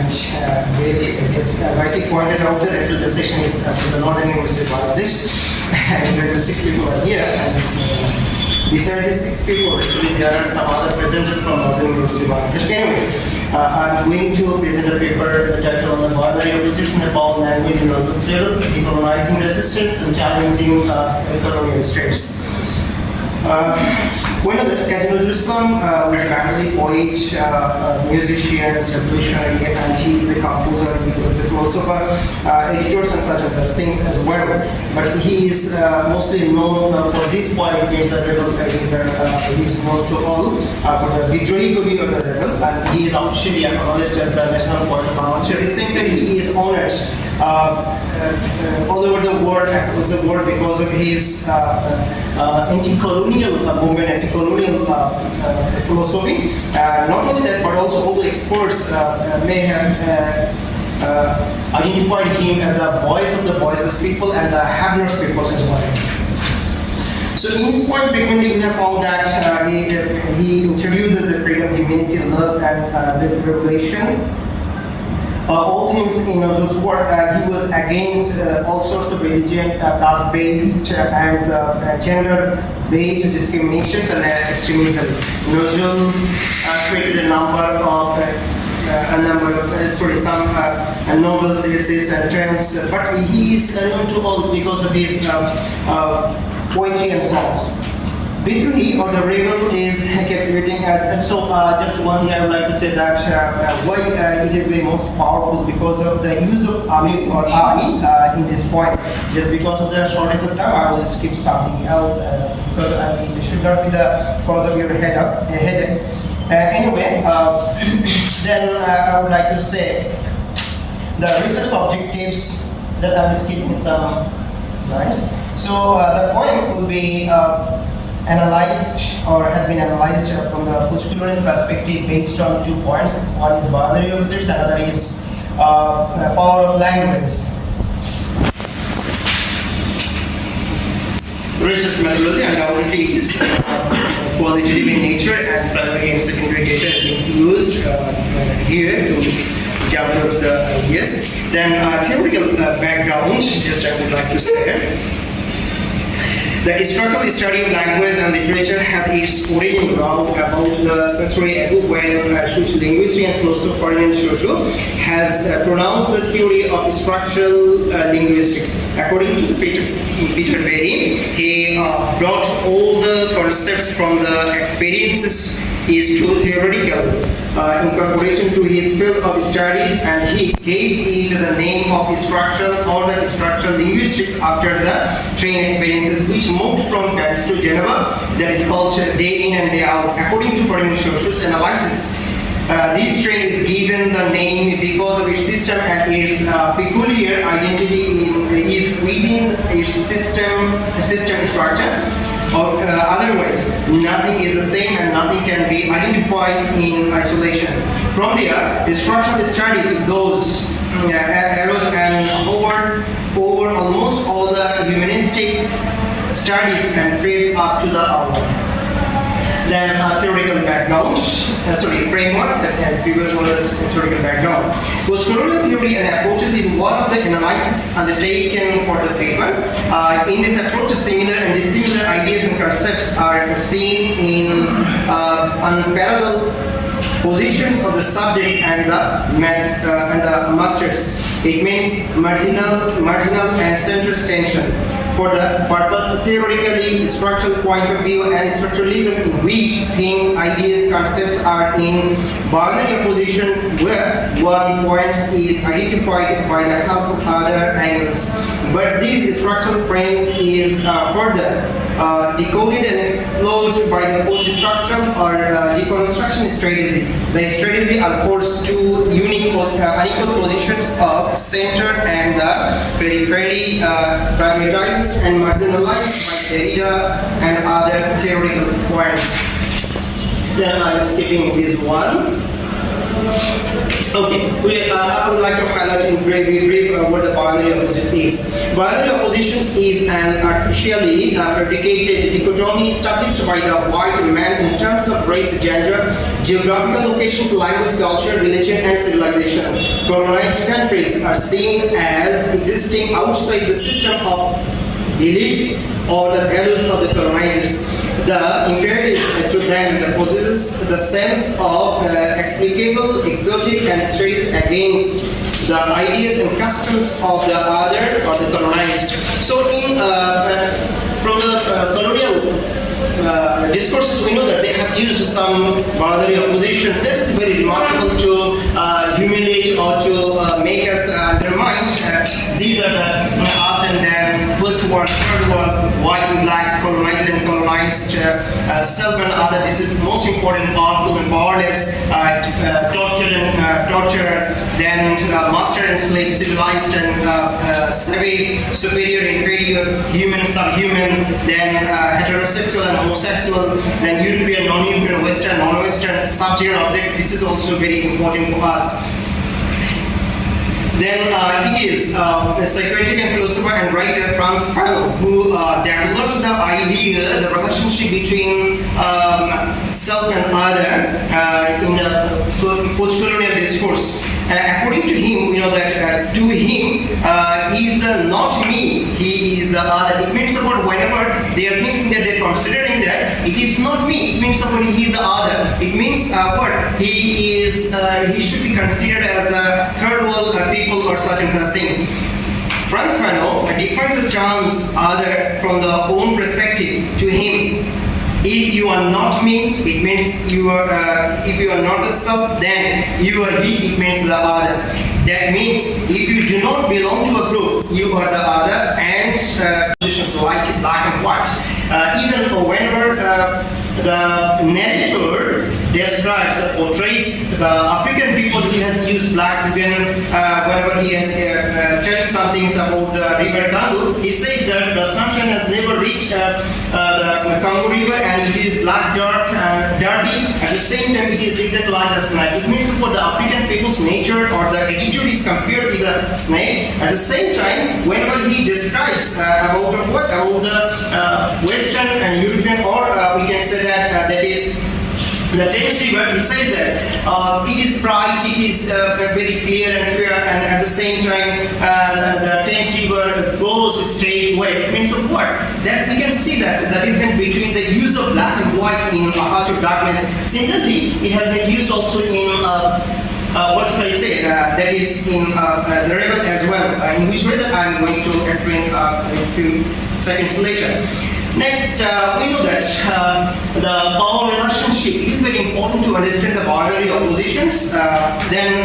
as rightly pointed out, the reference the session is from the Northern University of Bangladesh, and the 6 people are here. And besides the 6 people, actually there are some other presenters from Northern University of Bangladesh. Anyway, I'm going to present a paper titled on the boundary of research in Nepal language in Northwest level, decolonizing resistance and challenging colonial states. We know that Kazi Nazrul Islam was a family poet, musician, revolutionary, and he is a composer, he was a philosopher, editors and such as things as well. But he is mostly known for this point, means that rebel, he is known to all for the Vidrohi Kavi or the rebel, and he is officially acknowledged as the national poet of Bangladesh. At the same time, he is honored all over the world, across the world, because of his anti-colonial movement, anti-colonial philosophy. Not only that, but also all the experts may have identified him as a voice of the voiceless people and the hapless people as well. So in his point frequently we have found that he introduces the freedom, humanity, love, and the liberation. All themes in Nazrul's work, he was against all sorts of religion, caste-based and gender-based discriminations and extremism. Nazrul created a number of some novels, essays, and trends, but he is known to all because of his poetry and songs. Vidrohi or the rebel is captivating, and so just one thing I would like to say that why it is very most powerful because of the use of ami or I in this point. Just because of the shortness of time, I will skip something else because it should not be the cause of your headache. Anyway, then I would like to say the research objectives that I'm skipping some lines. So the point will be analyzed or has been analyzed from the post-colonial perspective based on 2 points. One is boundary of research, another is power of language. Research methodology and already is qualitative in nature, and primary and secondary data have been used here to develop the ideas. Then theoretical background, just I would like to say. The structural study of language and literature has its origin around about a century ago when sociolinguist and philosopher Ferdinand Saussure has pronounced the theory of structural linguistics. According to Peter Berry, he brought all the concepts from the experiences is too theoretical incorporation to his field of studies, and he gave it the name of structural or the structural linguistics after the train experiences which moved from Paris to Geneva. That is called day in and day out. According to Ferdinand Saussure's analysis, this train is given the name because of its system and its peculiar identity is within its system structure. Or otherwise, nothing is the same and nothing can be identified in isolation. From there, the structural studies goes arose and over almost all the humanistic studies and filled up to the hour. Then theoretical background, framework, and previous one of the theoretical background. Postcolonial theory and approaches is one of the analysis undertaken for the paper. In this approach, similar and dissimilar ideas and concepts are seen in unparalleled positions of the subject and the masters. It means marginal and center tension. For the purpose theoretically structural point of view and structuralism in which things, ideas, concepts are in boundary positions where one point is identified by the help of other angles. But these structural frames is further decoded and explored by the post-structural or deconstruction strategy. The strategy unfolds 2 unique unequal positions of center and the periphery, privatized and marginalized by Derrida and other theoretical points. Then I'm skipping this one. Okay, I would like to highlight in very brief what the binary opposition is. Binary oppositions is an artificially fabricated dichotomy established by the white man in terms of race, gender, geographical locations, language, culture, religion, and civilization. Colonized countries are seen as existing outside the system of beliefs or the values of the colonizers. The impaired to them that possesses the sense of explicable, exotic, and stays against the ideas and customs of the other or the colonized. So, from the colonial discourses, we know that they have used some boundary opposition that is very remarkable to humiliate or to make us undermine. These are the us and them, first world, third world, white and black, colonized and colonized, self and other. This is most important, powerful and powerless, tortured and torturer, then master and slave, civilized and savage, superior, inferior, human, subhuman, then heterosexual and homosexual, then European, non-European, Western, non-Western, subterranean object. This is also very important for us. Then it is a psychiatric and philosopher and writer Franz Fanon who developed the idea, the relationship between self and other in a post-colonial discourse. According to him, we know that to him, he is the not me, he is the other. It means about whenever they are thinking that they are considering that it is not me, it means about he is the other. It means what? He is, he should be considered as the third world people or such and such thing. Franz Fanon defines the terms other from the own perspective. To him, if you are not me, it means you are. If you are not the self, then you are he. It means the other. That means if you do not belong to a group, you are the other. And positions like black and white. Even whenever the narrator describes or portrays the African people, he has used black when whenever he is telling some things about the river Congo, he says that the sunshine has never reached the Congo river and it is black, dark and dirty. At the same time, it is exactly like the snake. It means for the African people's nature or the attitude is compared with the snake. At the same time, whenever he describes about what? About the Western and European, or we can say that that is the Thames River, he says that it is bright, it is very clear and fair, and at the same time the Thames River goes straight away. It means of what? That we can see that the difference between the use of black and white in Heart of Darkness. Similarly, it has been used also in what should I say? That is in the Rebel as well. In which way that I'm going to explain a few seconds later. Next, we know that the power relationship is very important to understand the boundary oppositions. Then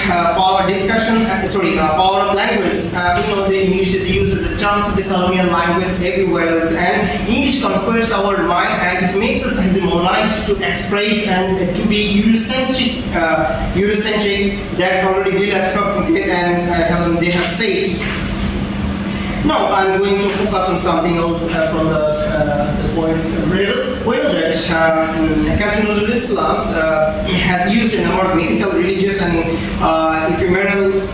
power discussion, power of language. We know the English is used as the terms of the colonial language everywhere else, and English conquers our mind and it makes us hegemonized to express and to be Eurocentric. That already Bill has complicated and they have said. Now I'm going to focus on something else from the point riddle. We know that Kazi Nazrul Islam has used a number of mythical, religious and ephemeral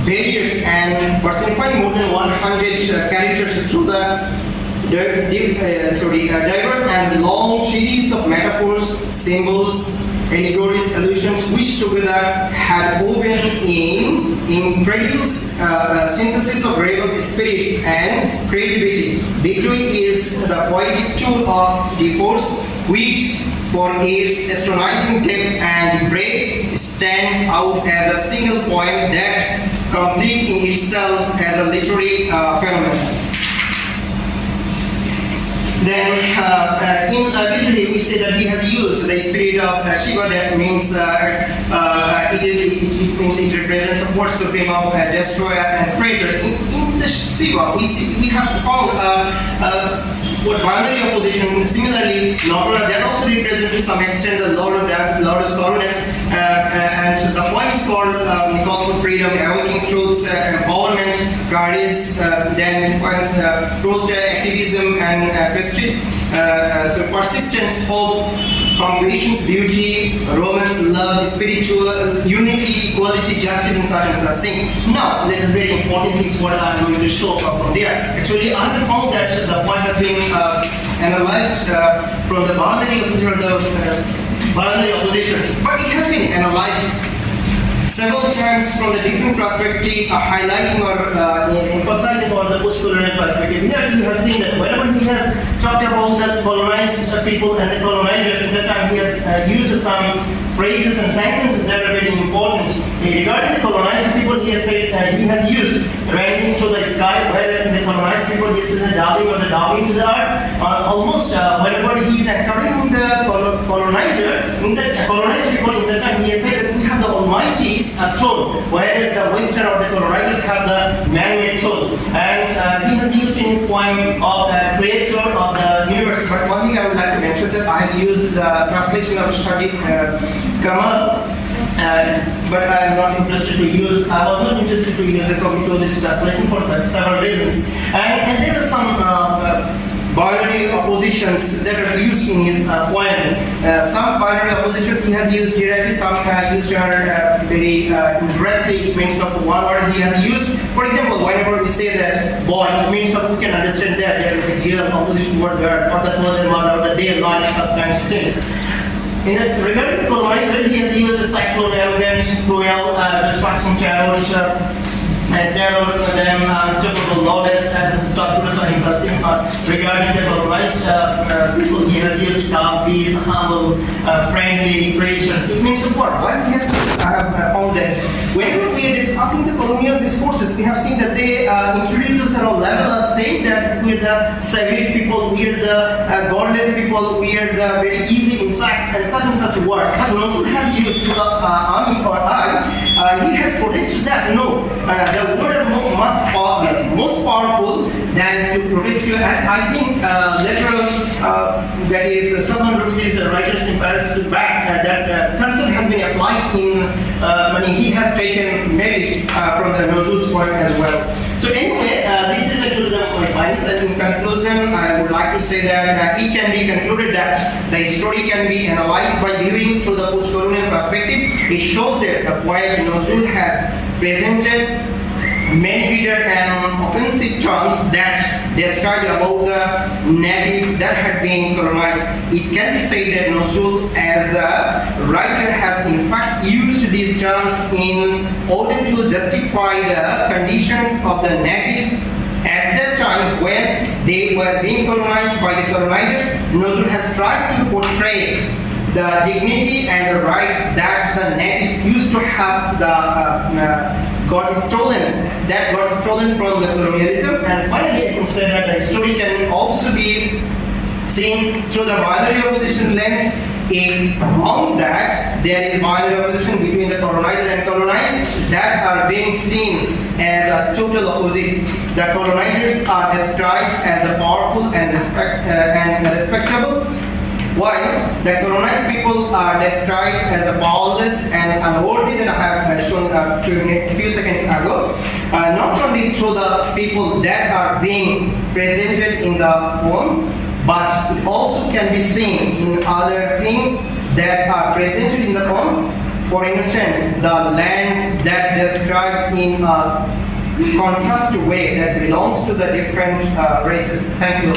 barriers and personifying more than 100 characters through the diverse and long series of metaphors, symbols, allegories, allusions, which together had woven in incredible synthesis of rebel spirits and creativity. Victory is the poetic tool of the force, which for its astonishing depth and breadth stands out as a single poem that complete in itself as a literary phenomenon. Then in Victory we say that he has used the spirit of Shiva. That means it means it represents a force supreme of destroyer and creator. In the Shiva we have found what binary opposition. Similarly, Natura that also represents to some extent the Lord of Dance, Lord of Sorrowness, and the poem is called Call for Freedom, Awakening Truths, Empowerment, Courage, then activism and persistence, hope, compassion, beauty, romance, love, spiritual unity, equality, justice, and such things. Now, that is very important things what I'm going to show from there. Actually, I have found that the point has been analyzed from the boundary opposition, but it has been analyzed several times from the different perspective, highlighting or emphasizing on the post-colonial perspective. Here you have seen that whenever he has talked about the colonized people and the colonizers, at that time he has used some phrases and sentences that are very important. Regarding the colonized people, he has said he has used ranking to the sky, whereas in the colonized people, he says the darling or the darling to the earth. Almost whenever he is encouraging the colonizer, in the colonized people, in that time he has said that we have the Almighty's throne, whereas the Western or the colonizers have the man-made throne. And he has used in his poem of creator of the universe. But one thing I would like to mention that I have used the translation of Shadi Kamal, but I am not interested to use. I was not interested to use the Cogitosis translation for several reasons. And there are some binary oppositions that are used in his poem. Some binary oppositions he has used directly, some used very indirectly. It means of one word he has used. For example, whenever we say that boy, it means that we can understand that there is a girl opposition word girl, or the father, mother, or the day, life, such kinds of things. Regarding the colonizer, he has used the cyclone, arrogant, cruel, destruction, terror, then unstoppable lawless, and documents are interesting. Regarding the colonized people, he has used calm, peace, humble, friendly, gracious. It means what? Why he has found that whenever we are discussing the colonial discourses, we have seen that they introduce us at a level of saying that we are the savage people, we are the godless people, we are the very easy insects, and such words. But Nazrul has used to the army or he has protested that no, the word are most powerful than to protest you. And I think that is someone who says writers in Paris to back that concept has been applied in when he has taken maybe from the Nazrul's point as well. So anyway, this is actually my findings, and in conclusion, I would like to say that it can be concluded that the story can be analyzed by viewing through the post-colonial perspective. It shows that the poet Nazrul has presented many bitter and offensive terms that describe about the natives that had been colonized. It can be said that Nazrul as a writer has in fact used these terms in order to justify the conditions of the natives at the time when they were being colonized by the colonizers. Nazrul has tried to portray the dignity and the rights that the natives used to have got stolen from the colonialism. And finally, I consider that the story can also be seen through the binary opposition lens. It found that there is binary opposition between the colonizer and colonized that are being seen as a total opposite. The colonizers are described as a powerful and respectable, while the colonized people are described as a powerless and unworthy, that I have shown a few seconds ago. Not only through the people that are being presented in the poem, but it also can be seen in other things that are presented in the poem. For instance, the lands that described in a contrast way that belongs to the different races. Thank you.